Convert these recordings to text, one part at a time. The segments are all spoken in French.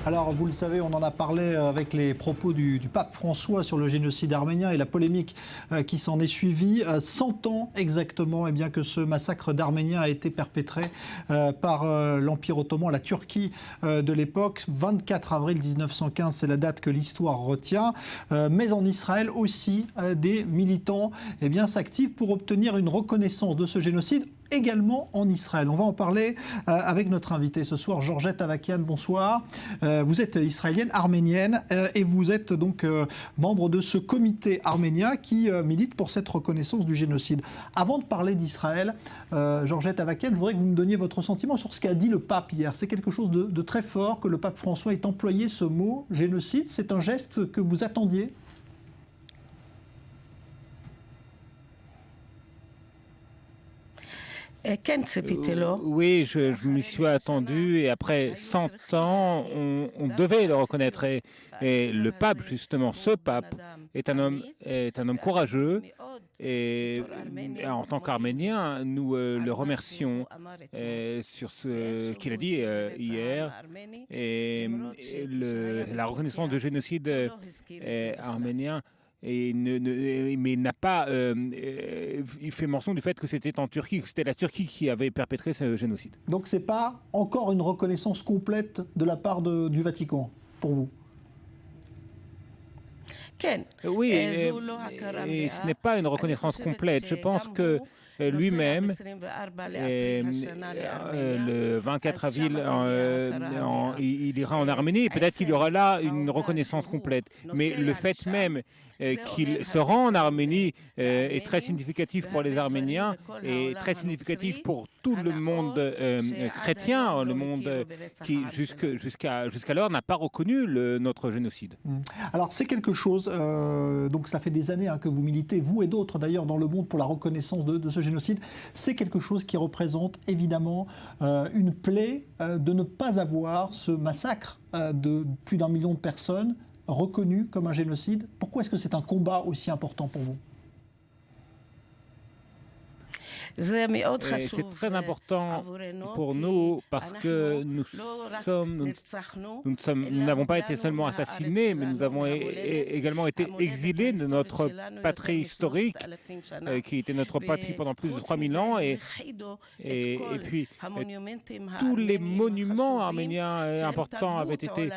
Alors, vous le savez, on en a parlé avec les propos du pape François sur le génocide arménien et la polémique qui s'en est suivie. 100 ans exactement que ce massacre d'Arméniens a été perpétré par l'Empire ottoman, la Turquie de l'époque. 24 avril 1915, c'est la date que l'histoire retient. Mais en Israël aussi, des militants s'activent pour obtenir une reconnaissance de ce génocide également en Israël. On va en parler avec notre invitée ce soir, Georgette Avakian. Bonsoir. Vous êtes israélienne, arménienne, et vous êtes donc membre de ce comité arménien qui milite pour cette reconnaissance du génocide. Avant de parler d'Israël, Georgette Avakian, je voudrais que vous me donniez votre sentiment sur ce qu'a dit le pape hier. C'est quelque chose de très fort que le pape François ait employé ce mot génocide. C'est un geste que vous attendiez ? Oui, je m'y suis attendu et après 100 ans, on devait le reconnaître. Et le pape, justement, ce pape, est un homme courageux. Et en tant qu'Arménien, nous le remercions sur ce qu'il a dit hier. Et la reconnaissance du génocide arménien. Mais il n'a pas. Il fait mention du fait que c'était en Turquie, que c'était la Turquie qui avait perpétré ce génocide. Donc c'est pas encore une reconnaissance complète de la part du Vatican pour vous? Oui, et ce n'est pas une reconnaissance complète. Je pense que lui-même, le 24 avril, il ira en Arménie et peut-être qu'il y aura là une reconnaissance complète. Mais le fait même qu'il se rend en Arménie est très significatif pour les Arméniens et très significatif pour tout le monde chrétien, le monde qui jusqu'alors n'a pas reconnu notre génocide. Alors c'est quelque chose, donc ça fait des années que vous militez, vous et d'autres d'ailleurs dans le monde pour la reconnaissance de ce génocide. C'est quelque chose qui représente évidemment une plaie de ne pas avoir ce massacre de plus d'1 million de personnes reconnu comme un génocide. Pourquoi est-ce que c'est un combat aussi important pour vous ? C'est très important pour nous parce que nous n'avons pas été seulement assassinés, mais nous avons également été exilés de notre patrie historique, qui était notre patrie pendant plus de 3000 ans. Et puis, tous les monuments arméniens importants avaient été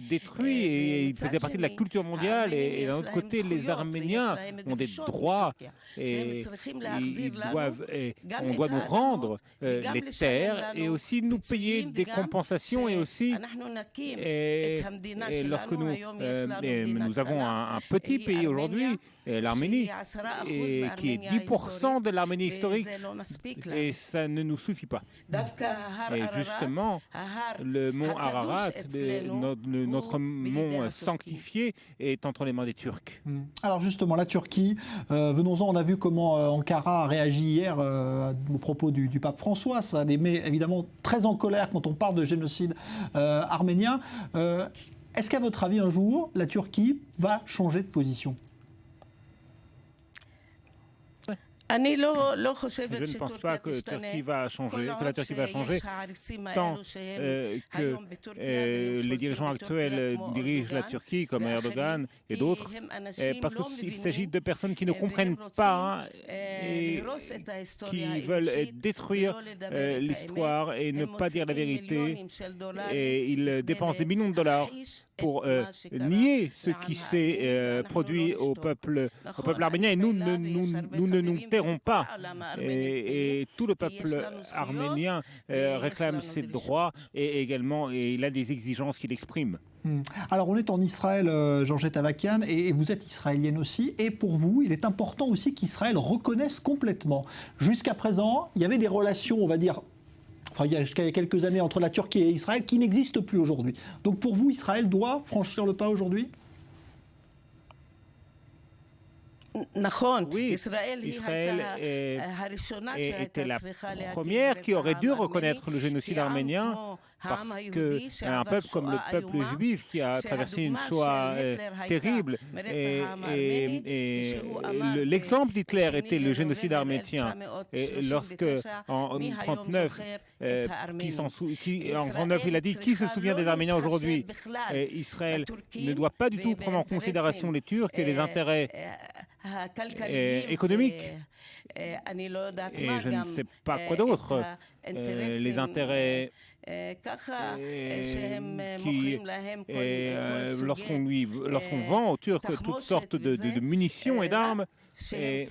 détruits et ils faisaient partie de la culture mondiale. Et d'un autre côté, les Arméniens ont des droits et on doit nous rendre les terres et aussi nous payer des compensations et aussi lorsque nous avons un petit pays aujourd'hui, l'Arménie, qui est 10% de l'Arménie historique, et ça ne nous suffit pas. Et justement, le mont Ararat, notre mont sanctifié, est entre les mains des Turcs. Alors justement, la Turquie, venons-en, on a vu comment Ankara a réagi hier au propos du pape François. Ça les met évidemment très en colère quand on parle de génocide arménien. Est-ce qu'à votre avis, un jour, la Turquie va changer de position ? Je ne pense pas que la Turquie va changer, tant que les dirigeants actuels dirigent la Turquie, comme Erdogan et d'autres, parce qu'il s'agit de personnes qui ne comprennent pas et qui veulent détruire l'histoire et ne pas dire la vérité. Et ils dépensent des millions de dollars pour nier ce qui s'est produit au peuple arménien. Et nous ne nous tairons pas. Et tout le peuple arménien réclame ses droits et également il a des exigences qu'il exprime. Alors on est en Israël, Georgette Avakian, et vous êtes israélienne aussi, et pour vous, il est important aussi qu'Israël reconnaisse complètement. Jusqu'à présent, il y avait des relations, on va dire, il y a quelques années entre la Turquie et Israël qui n'existent plus aujourd'hui. Donc pour vous, Israël doit franchir le pas aujourd'hui ? Oui, Israël était la première qui aurait dû reconnaître le génocide arménien parce qu'un peuple comme le peuple juif qui a traversé une Shoah terrible et l'exemple d'Hitler était le génocide arménien. Et lorsque en 1939, il a dit qui se souvient des Arméniens aujourd'hui, Israël ne doit pas du tout prendre en considération les Turcs et les intérêts économiques. Et je ne sais pas quoi d'autre. Les intérêts lorsqu'on vend aux Turcs toutes sortes de munitions et d'armes, ils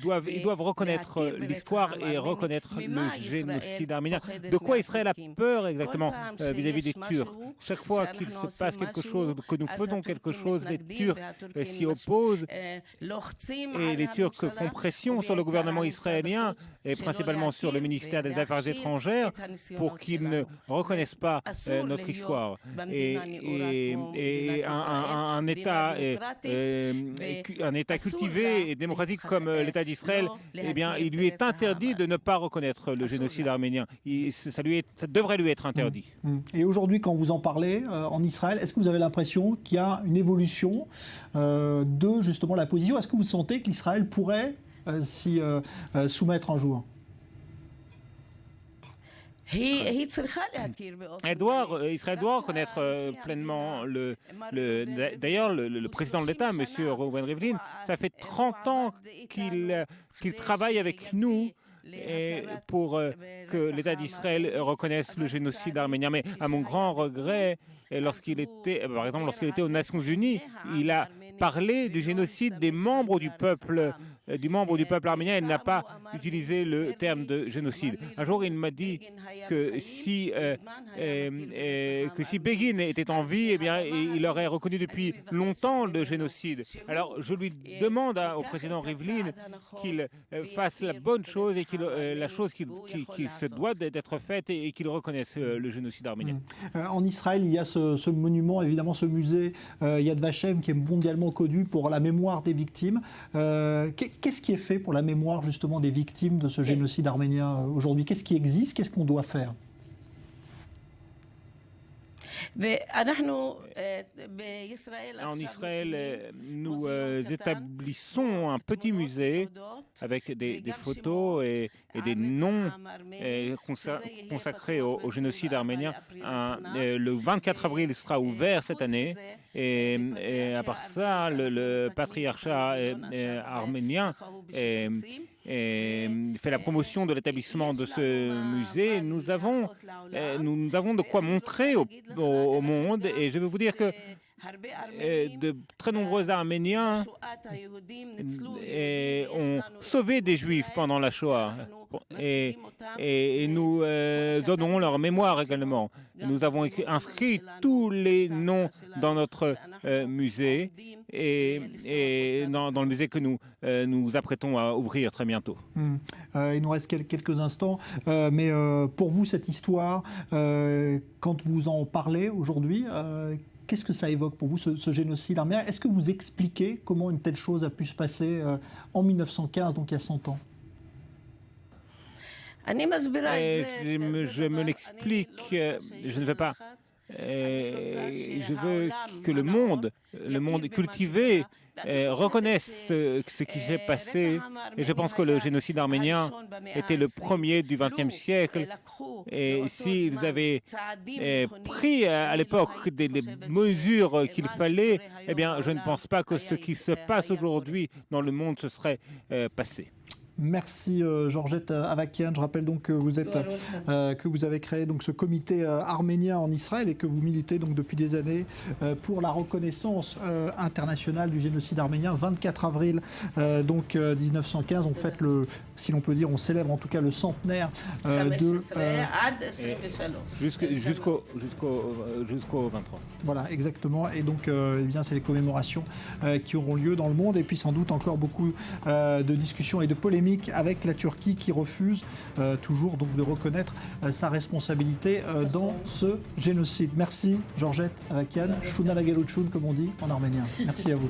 doivent reconnaître l'histoire et reconnaître le génocide arménien. De quoi Israël a peur exactement vis-à-vis des Turcs? Chaque fois qu'il se passe quelque chose, que nous faisons quelque chose, les Turcs s'y opposent et les Turcs font pression sur le gouvernement israélien et principalement sur le ministère des Affaires étrangères pour qu'ils ne reconnaissent pas notre histoire. Et un État cultivé et démocratique comme l'État d'Israël, eh bien, il lui est interdit de ne pas reconnaître le génocide arménien. Ça devrait lui être interdit. Et aujourd'hui, quand vous en parlez en Israël, est-ce que vous avez l'impression qu'il y a une évolution de justement la position? Est-ce que vous sentez qu'Israël pourrait s'y soumettre un jour? Israël doit reconnaître pleinement d'ailleurs le président de l'État, M. Reuven Rivlin, ça fait 30 ans qu'il travaille avec nous pour que l'État d'Israël reconnaisse le génocide arménien. Mais à mon grand regret, lorsqu'il était aux Nations Unies, il a parlé du génocide des membres du peuple arménien. Il n'a pas utilisé le terme de génocide. Un jour, il m'a dit que si Begin était en vie, eh bien, il aurait reconnu depuis longtemps le génocide. Alors, je lui demande au président Rivlin qu'il fasse la bonne chose et la chose qui se doit d'être faite et qu'il reconnaisse le génocide arménien. En Israël, il y a ce monument, évidemment, ce musée Yad Vashem qui est mondialement connu pour la mémoire des victimes. Qu'est-ce qui est fait pour la mémoire justement des victimes de ce génocide arménien aujourd'hui? Qu'est-ce qui existe? Qu'est-ce qu'on doit faire? En Israël, nous établissons un petit musée avec des photos et des noms consacrés au génocide arménien. Le 24 avril, il sera ouvert cette année. Et à part ça, le patriarcat arménien fait la promotion de l'établissement de ce musée. Nous avons de quoi montrer au monde, et je veux vous dire que de très nombreux Arméniens ont sauvé des Juifs pendant la Shoah et nous honorons leur mémoire également. Nous avons inscrit tous les noms dans notre musée et dans le musée que nous nous apprêtons à ouvrir très bientôt. Il nous reste quelques instants, mais pour vous, cette histoire, quand vous en parlez aujourd'hui, qu'est-ce que ça évoque pour vous, ce génocide arménien? Est-ce que vous expliquez comment une telle chose a pu se passer en 1915, donc il y a 100 ans? Je me l'explique, je ne veux pas. Je veux que le monde cultivé reconnaisse ce qui s'est passé. Et je pense que le génocide arménien était le premier du XXe siècle. Et s'ils avaient pris à l'époque des mesures qu'il fallait, eh bien, je ne pense pas que ce qui se passe aujourd'hui dans le monde se serait passé. Merci Georgette Avakian. Je rappelle donc que vous avez créé donc ce comité arménien en Israël et que vous militez donc depuis des années pour la reconnaissance internationale du génocide arménien. 24 avril 1915, on fête si l'on peut dire, on célèbre en tout cas le centenaire jusqu'au 23. Voilà, exactement. Et donc, eh bien, c'est les commémorations qui auront lieu dans le monde et puis sans doute encore beaucoup de discussions et de polémiques avec la Turquie qui refuse toujours donc de reconnaître sa responsabilité dans ce génocide. Merci Georgette Avakian, Shuna Lagaluchun comme on dit en arménien. Merci à vous.